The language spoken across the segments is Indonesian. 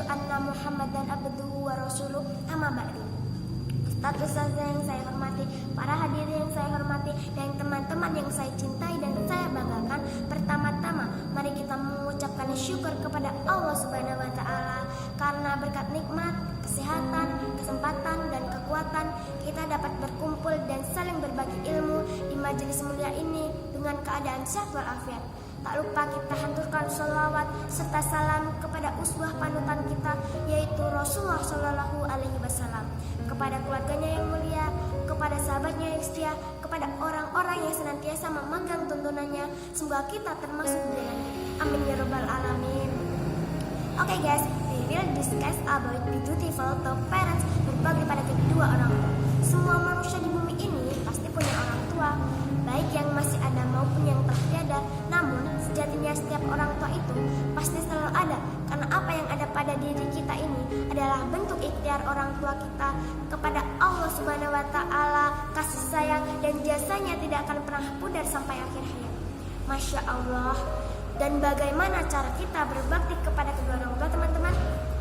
asyhadu anna Muhammadan abduhu wa rasuluh, amma ba'du. Status yang saya hormati, para hadirin yang saya hormati, dan teman-teman yang saya cintai dan saya banggakan, pertama-tama mari kita mengucapkan syukur kepada Allah Subhanahu wa Ta'ala karena berkat nikmat, kesehatan, kesempatan, dan kekuatan kita dapat berkumpul dan saling berbagi ilmu di majelis mulia ini dengan keadaan sehat walafiat. Tak lupa kita haturkan sholawat serta salam kepada uswah panutan kita, yaitu Rasulullah Shallallahu Alaihi Wasallam, kepada keluarganya yang mulia, kepada sahabatnya yang setia, kepada orang-orang yang senantiasa memegang tuntunannya. Semoga kita termasuk dengan amin ya rabbal alamin. Okay guys, we will discuss about the dutiful to parents, berbagi pada kedua orang tua. Semua manusia di bumi ini pasti punya orang tua, baik yang masih ada maupun yang telah tiada. Namun sejatinya setiap orang tua itu pasti selalu ada, karena apa yang ada pada diri kita ini adalah bentuk ikhtiar orang tua kita kepada Allah Subhanahu wa Ta'ala. Kasih sayang dan jasanya tidak akan pernah pudar sampai akhir hayat. Masya Allah. Dan bagaimana cara kita berbakti kepada kedua orang tua, teman-teman?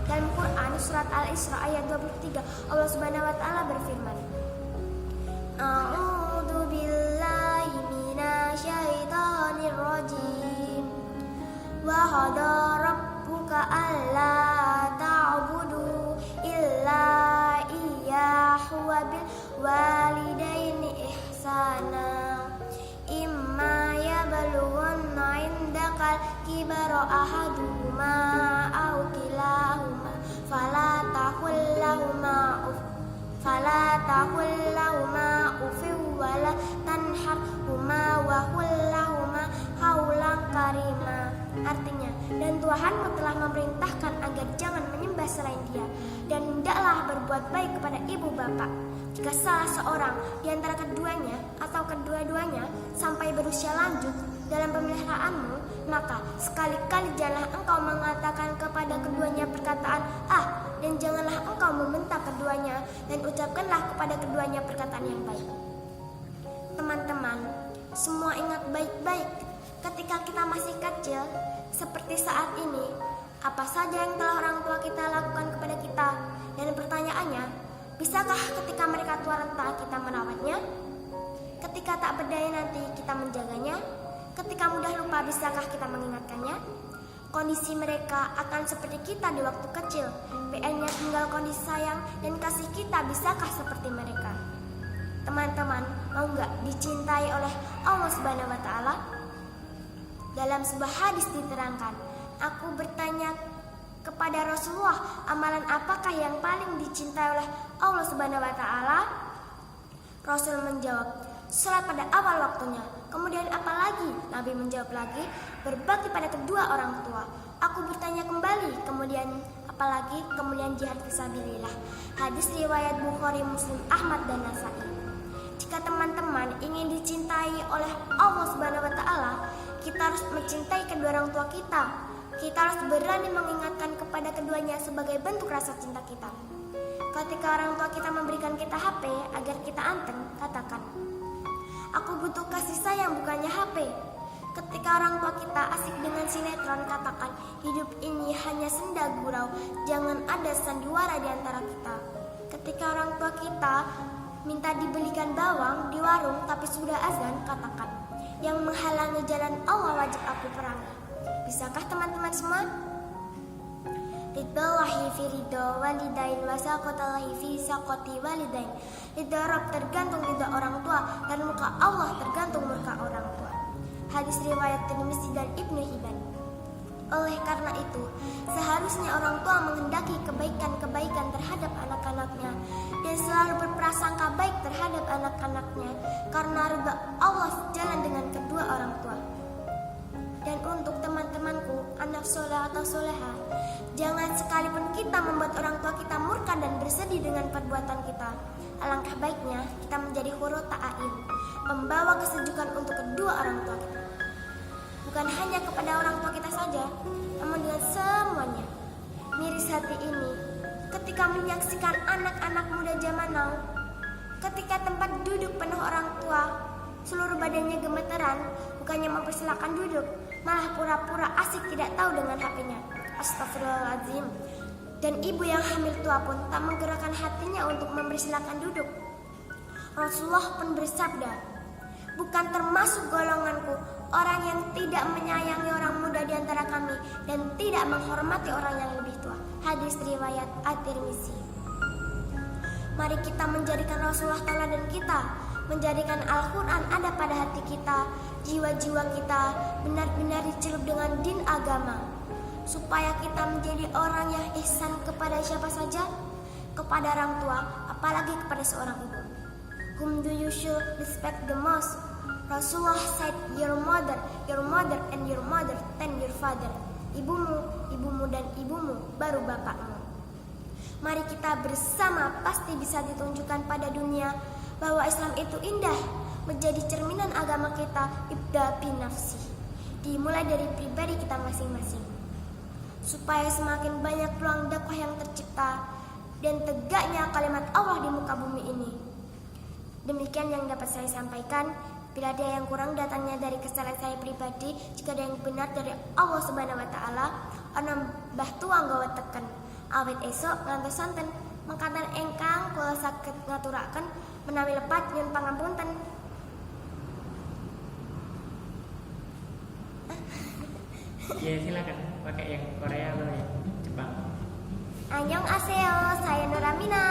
Dalam Quran surat Al-Isra ayat 23, Allah Subhanahu wa Ta'ala berfirman, A'udzu billahi minasyaitonir rajim. Wa qada rabbuka alla ta'budu illa iyyahu wa bil walidaini ihsana. Imma yablughanna indakal kibara ahaduhuma aw kilahuma fala taqul lahuma uffin wala tanharhuma wa qul lahuma qawlan karima. Artinya, dan Tuhanmu telah memerintahkan agar jangan menyembah selain Dia, dan hendaklah berbuat baik kepada ibu bapak. Jika salah seorang di antara keduanya atau kedua-duanya sampai berusia lanjut dalam pemeliharaanmu, maka sekali-kali janganlah engkau mengatakan kepada keduanya perkataan dan janganlah engkau membentak keduanya, dan ucapkanlah kepada keduanya perkataan yang baik. Teman-teman, semua ingat baik-baik, ketika kita masih kecil seperti saat ini, apa saja yang telah orang tua kita lakukan kepada kita? Dan pertanyaannya, bisakah ketika mereka tua renta kita merawatnya? Ketika tak berdaya nanti kita menjaganya? Ketika mudah lupa, bisakah kita mengingatkannya? Kondisi mereka akan seperti kita di waktu kecil. PN-nya tinggal kondisi sayang dan kasih kita, bisakah seperti mereka? Teman-teman, mau nggak dicintai oleh Allah Subhanahu wa Ta'ala? Dalam sebuah hadis diterangkan, aku bertanya kepada Rasulullah, amalan apakah yang paling dicintai oleh Allah Subhanahu wa Ta'ala? Rasul menjawab, salat pada awal waktunya. Kemudian apa lagi? Nabi menjawab lagi, berbakti pada kedua orang tua. Aku bertanya kembali, kemudian apa lagi? Kemudian jihad fisabilillah. Hadis riwayat Bukhari, Muslim, Ahmad, dan Nasai. Jika teman-teman ingin dicintai oleh Allah Subhanahu wa Ta'ala, kita harus mencintai kedua orang tua kita. Kita harus berani mengingatkan kepada keduanya sebagai bentuk rasa cinta kita. Ketika orang tua kita memberikan kita HP agar kita anteng, katakan, aku butuh kasih sayang, bukannya HP. Ketika orang tua kita asik dengan sinetron, katakan, hidup ini hanya senda gurau, jangan ada sandiwara di antara kita. Ketika orang tua kita minta dibelikan bawang di warung tapi sudah azan, katakan, yang menghalangi jalan Allah wajib aku perangi. Bisakah teman-teman semua? Ridhallahi fi ridha walidain wa saqatallahi fi saqati walidain. Ridha Rabb tergantung ridha orang tua, dan murka Allah tergantung murka orang tua. Hadis riwayat Tirmizi dan Ibnu Hibban. Oleh karena itu, seharusnya orang tua menghendaki kebaikan-kebaikan terhadap anak-anaknya dan selalu berprasangka baik terhadap anak-anaknya, karena ridha Allah sejalan dengan kedua orang tua. Dan untuk teman-temanku, anak soleh atau soleha, jangan sekalipun kita membuat orang tua kita murka dan bersedih dengan perbuatan kita. Alangkah baiknya kita menjadi hurata a'in, pembawa kesejukan untuk kedua orang tua kita. Bukan hanya kepada orang tua kita saja, namun dengan semuanya. Miris hati ini ketika menyaksikan anak-anak muda zaman now, ketika tempat duduk penuh orang tua, seluruh badannya gemeteran, bukannya mempersilahkan duduk, malah pura-pura asik tidak tahu dengan HP-nya. Astagfirullahaladzim. Dan ibu yang hamil tua pun tak menggerakkan hatinya untuk memberi silakan duduk. Rasulullah pun bersabda, bukan termasuk golonganku orang yang tidak menyayangi orang muda di antara kami dan tidak menghormati orang yang lebih tua. Hadis riwayat At-Tirmizi. Mari kita menjadikan Rasulullah tauladan kita, menjadikan Al-Quran ada pada hati kita, jiwa-jiwa kita benar-benar dicelup dengan din agama, supaya kita menjadi orang yang ihsan kepada siapa saja, kepada orang tua, apalagi kepada seorang ibu. Whom do you should respect the most? Rasulullah said, your mother, and your mother, then your father. Ibumu, ibumu, dan ibumu, baru bapakmu. Mari kita bersama pasti bisa ditunjukkan pada dunia bahwa Islam itu indah, menjadi cerminan agama kita, ibda bi nafsi. Dimulai dari pribadi kita masing-masing, supaya semakin banyak peluang dakwah yang tercipta dan tegaknya kalimat Allah di muka bumi ini. Demikian yang dapat saya sampaikan. Bila ada yang kurang datangnya dari kesalahan saya pribadi, jika ada yang benar dari Allah Subhanahu wa taala, ana mbah tua nggawa teken. Awit esok ngantos santen, mengkatan engkang kula saged ngaturaken menawi lepat nyuwun pangapunten. Ya silakan pakai yang Korea atau yang Jepang. Annyeonghaseyo, saya Nuramina.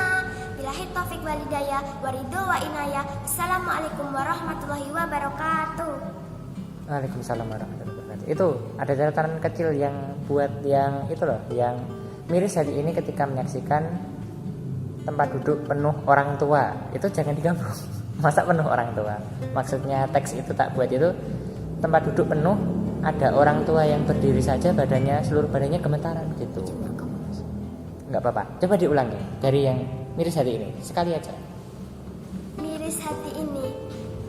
Billahi taufik wal hidayah, waridho wa inayah. Assalamualaikum warahmatullahi wabarakatuh. Waalaikumsalam warahmatullahi wabarakatuh. Itu ada catatan kecil yang buat yang itu loh, yang miris hati ini ketika menyaksikan tempat duduk penuh orang tua. Itu jangan digabung. Masa penuh orang tua? Maksudnya teks itu tak buat itu tempat duduk penuh, ada orang tua yang berdiri saja badannya, seluruh badannya gemetaran gitu. Enggak apa-apa. Coba diulangi dari yang miris hati ini sekali aja. Miris hati ini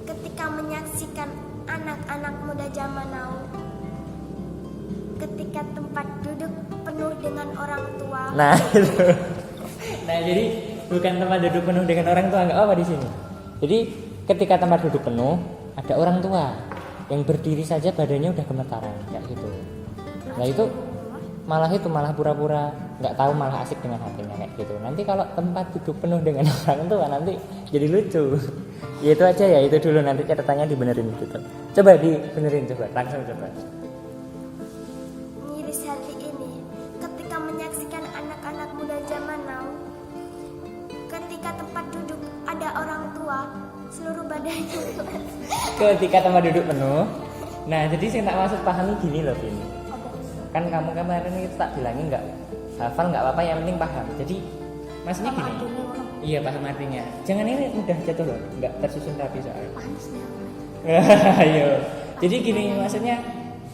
ketika menyaksikan anak-anak muda zaman now, ketika tempat duduk penuh dengan orang tua. Nah, itu. Nah, jadi bukan tempat duduk penuh dengan orang tua, enggak apa di sini. Jadi ketika tempat duduk penuh, ada orang tua yang berdiri saja badannya udah gemetaran kayak gitu. Nah, itu malah pura-pura nggak tahu, malah asik dengan hatinya kayak gitu. Nanti kalau tempat duduk penuh dengan orang tua nanti jadi lucu. Ya itu aja ya, itu dulu, nanti catatannya dibenerin gitu. Coba dibenerin, coba langsung coba. Miris hati ini ketika menyaksikan anak-anak muda zaman now, ketika tempat duduk ada orang tua, seluruh badannya. Ketika tempat duduk penuh. Nah, jadi saya tak maksud pahami gini loh, Vin. Kan kamu kemarin itu tak bilangin nggak hafal nggak apa-apa, yang penting paham. Jadi maksudnya gini. Iya, paham artinya. Jangan ini mudah jatuh loh, nggak tersusun rapi soalnya. Ayo. Jadi gini, maksudnya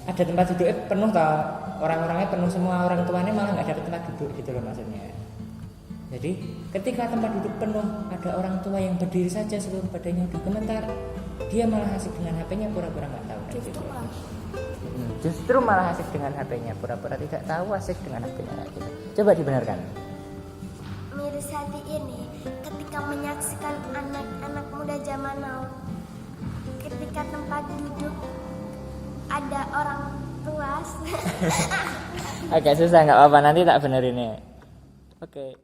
ada tempat duduk penuh tau, orang-orangnya penuh semua, orang tuanya malah nggak dapat tempat duduk gitu loh maksudnya. Jadi ketika tempat duduk penuh ada orang tua yang berdiri saja seluruh badannya udah gemetar, dia malah asik dengan HP-nya, pura-pura nggak tahu. Gitu. Justru malah asik dengan HP-nya, pura-pura tidak tahu, asik dengan HP-nya gitu. Coba dibenarkan. Miris hati ini ketika menyaksikan anak-anak muda zaman now, ketika tempat duduk ada orang tua. Agak susah, nggak apa-apa, nanti tak benerin ya. Oke.